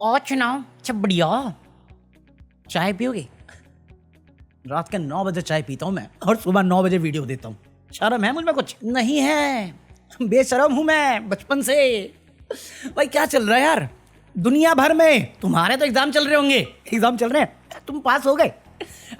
और सुनाओ। अच्छा बढ़िया। चाय पियोगे? रात के 9 बजे चाय पीता हूँ मैं और सुबह 9 बजे वीडियो देता हूँ। शर्म है मुझ में कुछ? नहीं है, बेशरम हूँ मैं बचपन से। भाई क्या चल रहा है यार दुनिया भर में? तुम्हारे तो एग्जाम चल रहे होंगे। एग्जाम चल रहे हैं, तुम पास हो गए?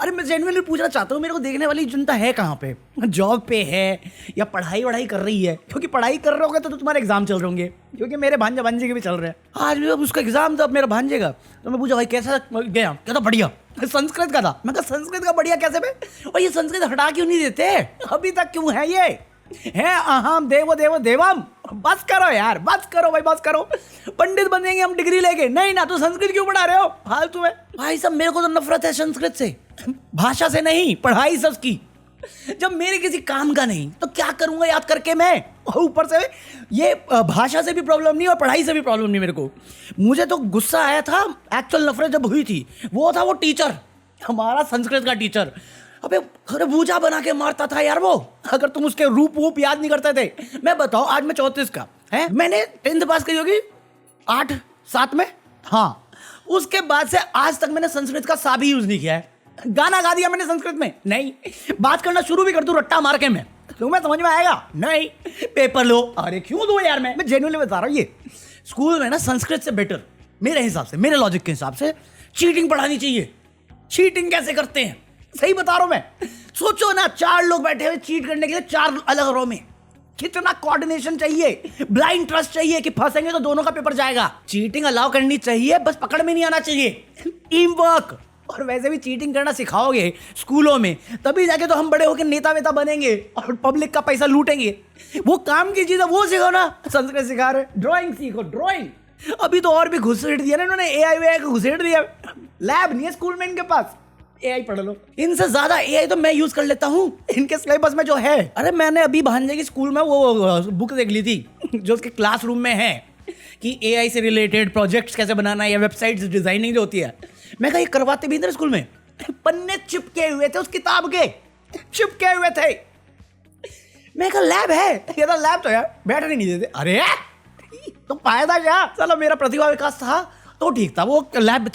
अरे मैं जेन्युइनली पूछना चाहता हूँ, मेरे को देखने वाली जनता है कहाँ पे? जॉब पे है या पढ़ाई वढ़ाई कर रही है? क्योंकि पढ़ाई कर रहे होगे तो तुम्हारे एग्जाम चल रहे होंगे, क्योंकि मेरे भांजा भांजे के भी चल रहे हैं। आज भी अब उसका एग्जाम था, अब मेरा भांजे का। तो मैं पूछा भाई कैसा गया? कहता बढ़िया। संस्कृत का था। मैं कहा संस्कृत का बढ़िया कैसे बे? और ये संस्कृत हटा क्यों नहीं देते अभी तक? क्यों है ये? है अहम देवो देवो देवम। बस करो यार, बस करो भाई, बस करो। पंडित बनेंगे हम डिग्री लेके, नहीं ना तो संस्कृत क्यों पढ़ा रहे हो फालतू में? भाई सब मेरे को तो नफरत है संस्कृत से, भाषा से नहीं, पढ़ाई सब की। जब मेरे किसी काम का नहीं तो क्या करूंगा याद करके मैं? और ऊपर से ये भाषा से भी प्रॉब्लम नहीं और पढ़ाई से भी प्रॉब्लम नहीं मेरे को। मुझे तो गुस्सा आया था, एक्चुअल नफरत जब हुई थी, वो था वो टीचर, हमारा संस्कृत का टीचर। अबे खरबूजा बना के मारता था यार वो, अगर तुम उसके रूप वूप याद नहीं करते थे। मैं बताओ, आज मैं 34 का है, मैंने 10th पास करी होगी 8-7 में। हाँ, उसके बाद से आज तक मैंने संस्कृत का सा भी यूज नहीं किया है। गाना गा दिया मैंने संस्कृत में? नहीं। बात करना शुरू भी कर दूं रट्टा मार के मैं, तुम्हें समझ में आएगा? नहीं। पेपर लो। अरे क्यों दो यार? मैं जेन्युइनली बता रहा हूँ, ये स्कूल में ना संस्कृत से बेटर मेरे हिसाब से, मेरे लॉजिक के हिसाब से चीटिंग पढ़ानी चाहिए। चीटिंग कैसे करते हैं सही बता रहा हूं मैं। सोचो ना, 4 लोग बैठे हुए चीट करने के लिए 4 अलग रो में, कितना कोऑर्डिनेशन चाहिए, ब्लाइंड ट्रस्ट चाहिए कि फंसेंगे तो दोनों का पेपर जाएगा। चीटिंग अलाउ करनी चाहिए, बस पकड़ में नहीं आना चाहिए। Team work. और वैसे भी चीटिंग करना सिखाओगे स्कूलों में, तभी जाके तो हम बड़े होकर नेता वेता बनेंगे और पब्लिक का पैसा लूटेंगे। वो काम की चीज है वो सीखो ना। संस्कृत सिखा रहे, ड्राइंग सीखो, ड्राइंग। अभी तो और भी घुसेड़ दिया ना इन्होंने, एआई वेआई को घुसेड़ दिया। लैब नहीं है स्कूल में इनके पास, एआई पढ़ लो। इनसे ज्यादा एआई तो मैं यूज कर लेता हूँ इनके सिलेबस में जो है। अरे मैंने अभी भांजे की स्कूल में वो बुक देख ली थी जो उसके क्लासरूम में है कि एआई से रिलेटेड प्रोजेक्ट्स कैसे बनाना है या वेबसाइट्स डिजाइनिंग जो होती है। मैं कहा ये करवाते भी थे स्कूल में, पन्ने चिपके हुए थे उस किताब के, चिपके हुए थे। मैं कहा लैब है, ये तो लैब तो यार बैठने नहीं देते। अरे तो फायदा क्या? चलो मेरा प्रतिभा विकास था तो ठीक था, वो लैब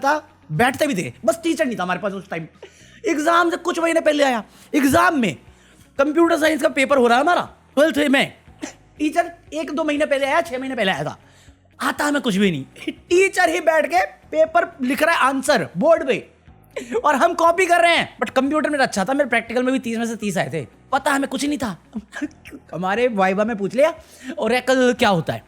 था, बैठते भी थे, बस टीचर नहीं था हमारे पास उस टाइम। एग्जाम से कुछ महीने पहले आया, एग्जाम में कंप्यूटर साइंस का पेपर हो रहा है हमारा 12th में। टीचर 1-2 महीने पहले आया, 6 महीने पहले आया था। आता है मैं कुछ भी नहीं, टीचर ही बैठ के पेपर लिख रहा है आंसर बोर्ड पे और हम कॉपी कर रहे हैं। बट कंप्यूटर मेरा अच्छा था, मेरे प्रैक्टिकल में भी 30 में से 30 आए थे। पता है मैं कुछ नहीं था। हमारे वाइवा में पूछ लिया ओरेकल क्या होता है,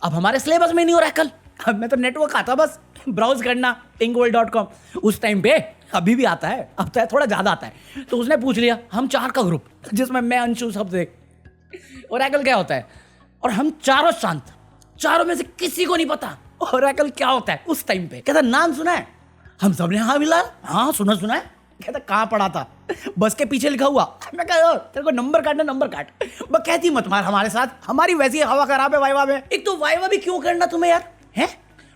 अब हमारे सिलेबस में नहीं ओरेकल। अब मैं तो नेटवर्क आता बस ब्राउज करना pinkworld.com उस टाइम पे, अभी भी आता है, अब तो थोड़ा ज्यादा आता है। तो उसने पूछ लिया, हम 4 का ग्रुप जिसमें मैं अंशु सब थे, ओरेकल क्या होता है, और हम चारों शांत, चारों में से किसी को नहीं पता ओरेकल क्या होता है उस टाइम पे। कहता नाम सुना है? हम सब ने हाँ मिला, हाँ सुना है। कहता कहाँ पढ़ा था? बस के पीछे लिखा हुआ। मैं कहा तेरे को नंबर काटना, नंबर काट। वो कहती मत मार हमारे साथ, हमारी वैसी हवा खराब है वाइवा में। एक तो वाइवा भी क्यों करना तुम्हें यार, है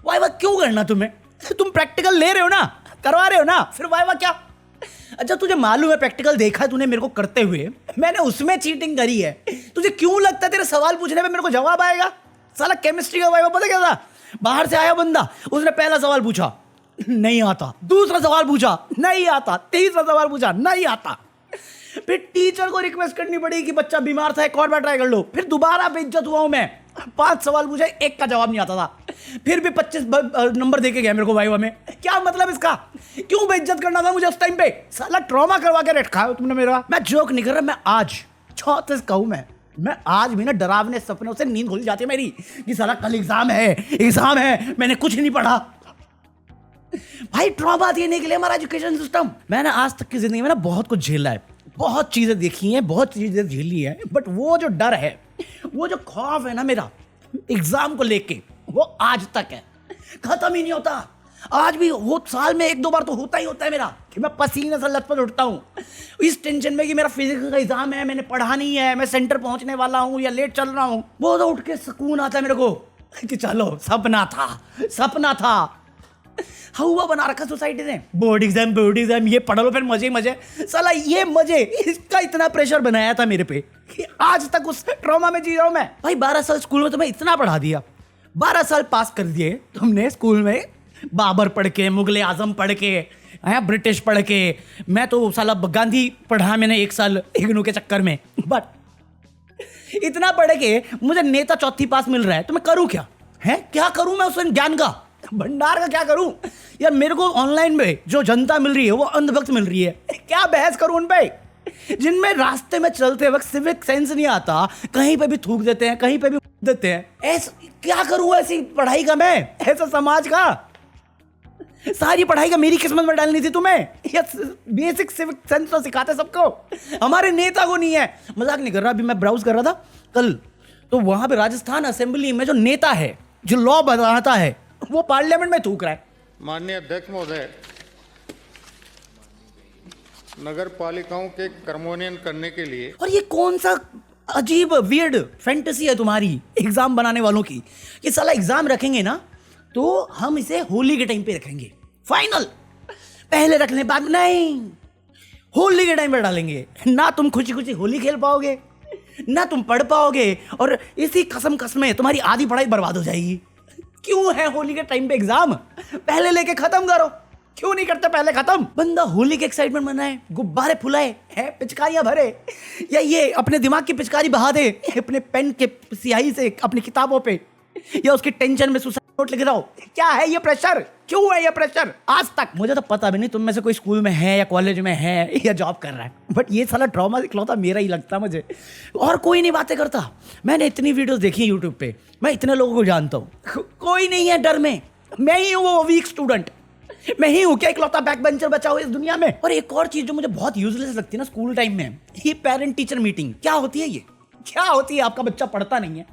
वाइवा क्यों करना तुम्हें? तुम प्रैक्टिकल ले रहे हो ना, करवा रहे हो ना, फिर वाइवा क्या? अच्छा तुझे मालूम है प्रैक्टिकल देखा है तूने मेरे को करते हुए, मैंने उसमें चीटिंग करी है। तुझे क्यों लगता है तेरे सवाल पूछने पे मेरे को जवाब आएगा? साला केमिस्ट्री का वाइवा पता क्या था? बाहर से आया बंदा, उसने पहला सवाल पूछा नहीं आता, दूसरा सवाल पूछा नहीं आता, तीसरा सवाल पूछा नहीं आता। फिर टीचर को रिक्वेस्ट करनी पड़ी कि बच्चा बीमार था, एक और बार ट्राई कर लो। फिर दोबारा बेइज्जत हुआ हूं मैं, 5 सवाल पूछे, एक का जवाब नहीं आता था। फिर भी 25 नंबर देके गया मेरे को वाइवा में। क्या मतलब इसका? क्यों बेइज्जत करना था मुझे उस टाइम पे? साला ट्रॉमा करवा के रखा है तुमने मेरा। मैं जोक नहीं कर रहा, मैं आज 34 कहूं मैं आज भी ना डरावने सपनों से नींद खुल जाती है मेरी कि साला कल एग्जाम है, मैंने कुछ नहीं पढ़ा। भाई ट्रॉमा देने के लिए हमारा एजुकेशन सिस्टम। मैंने आज तक की जिंदगी में ना बहुत कुछ झेला है, बहुत चीजें देखी हैं, बहुत चीजें झेली है, बट वो जो डर है, वो जो खौफ है ना मेरा एग्जाम को लेके, वो आज तक है, खत्म ही नहीं होता। आज भी वो साल में 1-2 बार तो होता ही होता है मेरा कि मैं पसीने से लथपथ उठता हूँ इस टेंशन में कि मेरा फिजिक्स का एग्जाम है, मैंने पढ़ा नहीं है, मैं सेंटर पहुंचने वाला हूँ या लेट चल रहा हूँ। वो तो उठ के सुकून आता है मेरे को कि चलो सपना था। हुआ बना रखा सोसाइटी ने, बोर्ड एग्जाम ये पढ़ लो फिर मजे ही मजे। साला ये मजे, इसका इतना प्रेशर बनाया था मेरे पे कि आज तक उस ट्रॉमा में जी रहा हूं मैं। भाई 12 साल स्कूल में तो मैं इतना पढ़ा दिया, 12 साल पास कर दिए तुमने स्कूल में, बाबर पढ़ के, मुगले आजम पढ़ के, ब्रिटिश पढ़ के। मैं तो साला गांधी पढ़ा मैंने 1 साल इग्नू के चक्कर में। बट इतना पढ़ के मुझे नेता चौथी पास मिल रहा है, तो मैं करूं क्या? है क्या करूं मैं उस ज्ञान का भंडार का क्या करूं यार? मेरे को ऑनलाइन में जो जनता मिल रही है वो अंधभक्त मिल रही है, क्या बहस करूं उन पे, जिनमें रास्ते में चलते वक्त सिविक सेंस नहीं आता, कहीं पे भी थूक देते हैं, कहीं पे भी देते हैं। क्या करूं ऐसी पढ़ाई का मैं, ऐसा समाज का? सारी पढ़ाई का मेरी किस्मत में डालनी थी तुम्हें। बेसिक सिविक सेंस तो सिखाते सबको, हमारे नेता को नहीं है। मजाक नहीं कर रहा, अभी मैं ब्राउज कर रहा था कल, तो वहां पे राजस्थान असेंबली में जो नेता है, जो लॉ बनाता है, वो पार्लियामेंट में थूक रहा है। माननीय अध्यक्ष महोदय, नगर पालिकाओं के कर्मोन्नयन करने के लिए। और ये कौन सा अजीब वियर्ड फैंटेसी है तुम्हारी एग्जाम बनाने वालों की, कि साला एग्जाम रखेंगे ना तो हम इसे होली के टाइम पे रखेंगे, फाइनल पहले रख लें बाद में नहीं, होली के टाइम पे डालेंगे। ना तुम खुशी खुशी होली खेल पाओगे, ना तुम पढ़ पाओगे, और इसी कसम कसमें तुम्हारी आधी पढ़ाई बर्बाद हो जाएगी। क्यों है होली के टाइम पे एग्जाम? पहले लेके खत्म करो। क्यों नहीं करते पहले खत्म? बंदा होली के एक्साइटमेंट मनाए, गुब्बारे फुलाए, है पिचकारियां भरे, या ये अपने दिमाग की पिचकारी बहा दे अपने पेन के स्याही से अपनी किताबों पे, या उसकी टेंशन में सुसाइड नोट लिख रहा हो। क्या है ये प्रेशर? क्यों है ये प्रेशर? आज तक मुझे तो पता भी नहीं तुम में से कोई स्कूल में है या कॉलेज में है या जॉब कर रहा है, बट ये साला ट्रॉमा इकलौता मेरा ही लगता मुझे, और कोई नहीं बातें करता। मैंने इतनी वीडियोस देखी यूट्यूब पे, मैं इतने लोगों को जानता हूँ, कोई नहीं है डर में। मैं ही हूँ वो वीक स्टूडेंट, मैं ही हूँ क्या इकलौता बैक बेंचर बचा हुआ इस दुनिया में। और एक और चीज जो मुझे बहुत यूजलेस लगती है ना स्कूल टाइम में, ये पेरेंट टीचर मीटिंग। क्या होती है ये? क्या होती है? आपका बच्चा पढ़ता नहीं है,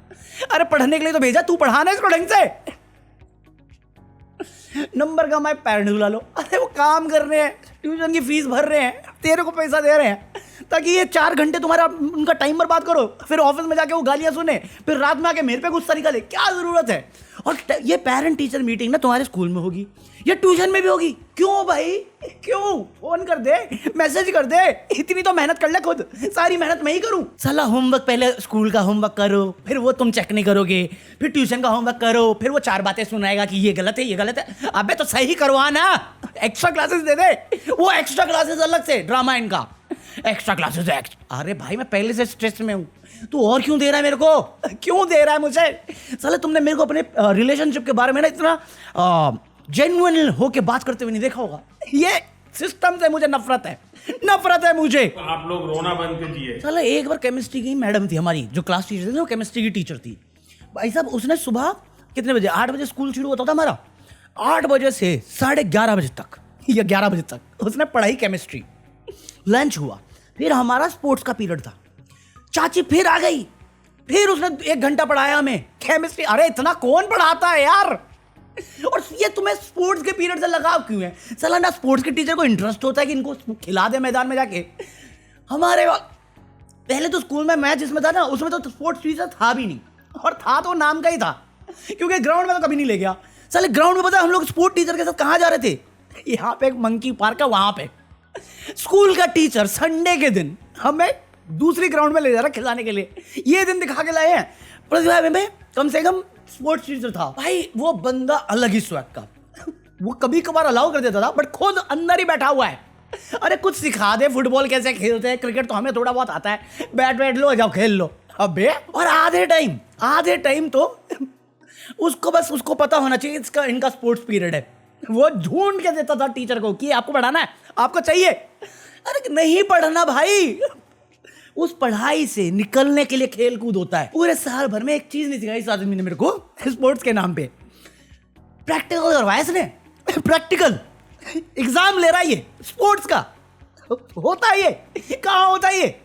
अरे पढ़ने के लिए तो भेजा, तू पढ़ाना इसको ढंग से। नंबर का मैं पेरेंट बुला लो, अरे वो काम कर रहे हैं, ट्यूशन की फीस भर रहे हैं, तेरे को पैसा दे रहे हैं ताकि ये 4 घंटे तुम्हारा उनका टाइम बर्बाद करो, फिर ऑफिस में जाके वो गालियां सुने, फिर रात में आके मेरे पे गुस्सा निकाले। क्या जरूरत है? और ये पेरेंट टीचर मीटिंग ना तुम्हारे स्कूल में होगी या ट्यूशन में भी होगी। क्यों भाई? क्यों? फोन कर दे, मैसेज कर दे, इतनी तो मेहनत कर ले खुद, सारी मेहनत मैं ही करूं। साला होमवर्क पहले स्कूल का होमवर्क करो, फिर वो तुम चेक नहीं करोगे, फिर ट्यूशन का होमवर्क करो, फिर वो 4 बातें सुनाएगा कि ये गलत है, ये गलत है। अबे तो सही करवा ना, एक्स्ट्रा क्लासेस दे दे, वो एक्स्ट्रा क्लासेस अलग से, ड्रामा इनका एक्स्ट्रा क्लासेस है। अरे भाई मैं पहले से स्ट्रेस में हूँ, तू और क्यों दे रहा है मेरे को? क्यों दे रहा है मुझे? साले तुमने मेरे को अपने रिलेशनशिप के बारे में ना इतना जेन्युइन होके बात करते हुए नहीं देखा होगा। ये सिस्टम से मुझे नफरत है, नफरत है मुझे। आप लोग रोना बंद कीजिए। साला एक बार केमिस्ट्री की मैडम थी हमारी, जो क्लास टीचर थी, वो केमिस्ट्री की टीचर थी भाई साहब। उसने सुबह कितने बजे, 8 बजे स्कूल शुरू होता था हमारा, 8 बजे से 11:30 बजे तक या 11 बजे तक उसने पढ़ाई केमिस्ट्री। लंच हुआ, फिर हमारा स्पोर्ट्स का पीरियड था, चाची फिर आ गई, फिर उसने 1 घंटा पढ़ाया हमें केमिस्ट्री। अरे इतना कौन पढ़ाता है यार? और ये तुम्हें स्पोर्ट्स के पीरियड से लगाव क्यों है? साला ना स्पोर्ट्स के टीचर को इंटरेस्ट होता है कि इनको खिला दे मैदान में जाके। हमारे पहले तो स्कूल में मैं जिसमें था ना, उसमें तो स्पोर्ट्स टीचर था भी नहीं, और था तो नाम का ही था, क्योंकि ग्राउंड में तो कभी नहीं ले गया। साले ग्राउंड में पता है हम लोग स्पोर्ट्स टीचर के साथ कहाँ जा रहे थे? यहाँ पे एक मंकी पार्क है, वहां पे स्कूल का टीचर संडे के दिन हमें दूसरी ग्राउंड में ले जा रहा खिलाने के लिए। ये दिन दिखा के लाए हैं। प्रतिभा में कम से कम स्पोर्ट्स टीचर था भाई, वो बंदा अलग ही स्वैग का। वो कभी कभार अलाउ कर देता था, बट खुद अंदर ही बैठा हुआ है। अरे कुछ सिखा दे, फुटबॉल कैसे खेलते हैं, क्रिकेट तो हमें थोड़ा बहुत आता है, बैट लो, जाओ खेल लो। अबे और आधे टाइम तो उसको पता होना चाहिए इसका इनका स्पोर्ट्स पीरियड है। वो ढूंढ के देता था टीचर को कि आपको पढ़ाना है, आपको चाहिए। अरे नहीं पढ़ना भाई, उस पढ़ाई से निकलने के लिए खेल कूद होता है। पूरे साल भर में एक चीज नहीं सिखाई इस आदमी ने मेरे को, स्पोर्ट्स के नाम पे प्रैक्टिकल करवाया इसने। प्रैक्टिकल एग्जाम ले रहा है ये स्पोर्ट्स का, होता है ये? कहाँ होता है ये?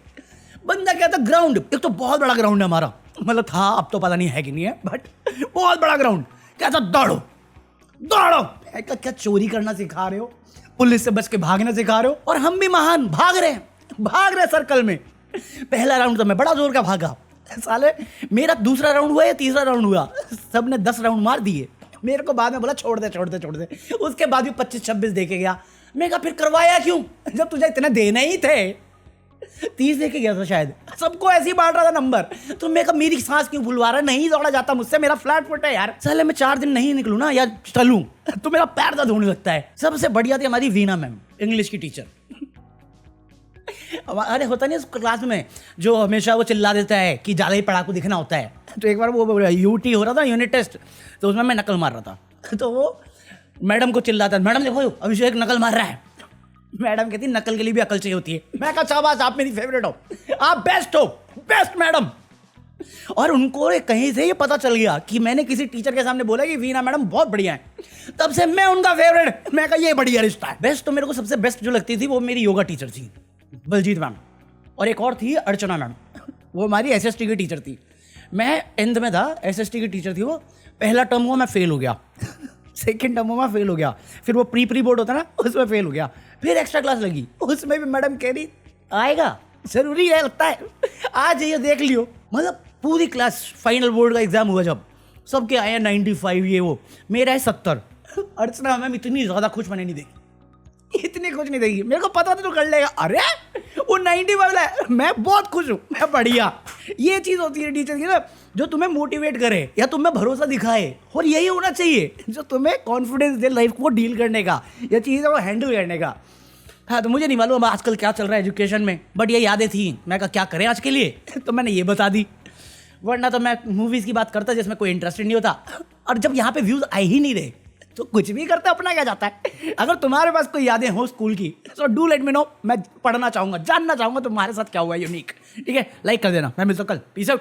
बंदा क्या था, ग्राउंड, एक तो बहुत बड़ा ग्राउंड है हमारा, मतलब था, अब तो पता नहीं है कि नहीं है, बट बहुत बड़ा ग्राउंड। क्या था, दौड़ो क्या चोरी करना सिखा रहे हो, पुलिस से बच के भागना सिखा रहे हो। और हम भी महान भाग रहे हैं सर्कल में। पहला राउंड तो मैं बड़ा जोर का भागा, साले मेरा दूसरा राउंड हुआ या तीसरा राउंड हुआ, सबने 10 राउंड मार दिए। मेरे को बाद में बोला छोड़ दे। उसके बाद भी 25-26 देके गया। मैं कहा फिर करवाया क्यों जब तुझे इतने देने ही थे? 30 लेके गया था शायद, सबको ऐसे ही बांट रहा था नंबर। तो मैं कहा मेरी सांस क्यों भूलवा रहा है, नहीं दौड़ा जाता मुझसे, मेरा फ्लैट फुट है यार, साले मैं 4 दिन नहीं निकलूं ना या चलूं तो मेरा पैर दर्द होने लगता है। सबसे बढ़िया थी हमारी वीना मैम, इंग्लिश की टीचर। अरे होता नहीं क्लास में जो हमेशा वो चिल्ला देता है कि ज्यादा ही पढ़ाकू दिखना होता है। तो एक बार वो यूटी हो रहा था, यूनिट टेस्ट, तो उसमें मैं नकल मार रहा था। तो वो मैडम को चिल्लाता है, मैडम देखो अभिषेक नकल मार रहा है। मैडम कहती नकल के लिए भी अकल चाहिए होती है। मैं कहा शाबाश, आप मेरी फेवरेट हो, आप बेस्ट हो, बेस्ट मैडम। और उनको कहीं से ये पता चल गया कि मैंने किसी टीचर के सामने बोला कि वीना मैडम बहुत बढ़िया है, तब से मैं उनका फेवरेट। मैं कहा ये बढ़िया रिश्ता है। बेस्ट तो मेरे को सबसे बेस्ट जो लगती थी वो मेरी योगा टीचर थी, बलजीत मैम। और एक और थी अर्चना मैम, वो हमारी एसएसटी की टीचर थी। मैं 10th में था, एसएसटी की टीचर थी वो। पहला टर्म हुआ मैं फेल हो गया, सेकेंड टर्म हुआ फेल हो गया, फिर वो प्री बोर्ड होता ना उसमें फेल हो गया, फिर एक्स्ट्रा क्लास लगी, उसमें भी मैडम कह रही आएगा, जरूरी है लगता है, आ जाइए देख लियो। मतलब पूरी क्लास, फाइनल बोर्ड का एग्जाम हुआ जब, सबके आए 95 ये वो, मेरा है 70। अर्चना मैम इतनी ज़्यादा खुश मैंने नहीं देखी, इतनी खुश नहीं देखी। मेरे को पता था तो कर लेगा, अरे वो 90 वाला है, मैं बहुत खुश हूँ, मैं बढ़िया। ये चीज़ होती है टीचर की ना, जो तुम्हें मोटिवेट करे या तुम्हें भरोसा दिखाए, और यही होना चाहिए जो तुम्हें कॉन्फिडेंस दे लाइफ को डील करने का या चीज़ों को हैंडल करने का। हाँ, तो मुझे नहीं मालूम आजकल क्या चल रहा है एजुकेशन में, बट ये यादें थी। मैं कहा क्या करें आज के लिए तो मैंने ये बता दी, वरना तो मैं मूवीज़ की बात करता जिसमें कोई इंटरेस्ट नहीं होता। और जब यहाँ पे व्यूज़ आ ही नहीं रहे तो कुछ भी करते अपना क्या जाता है। अगर तुम्हारे पास कोई यादें हो स्कूल की तो डू लेट मी नो, मैं पढ़ना चाहूँगा, जानना चाहूँगा तुम्हारे साथ क्या हुआ यूनिक। ठीक है, लाइक कर देना, मैं मिलता हूं कल, पीस आउट।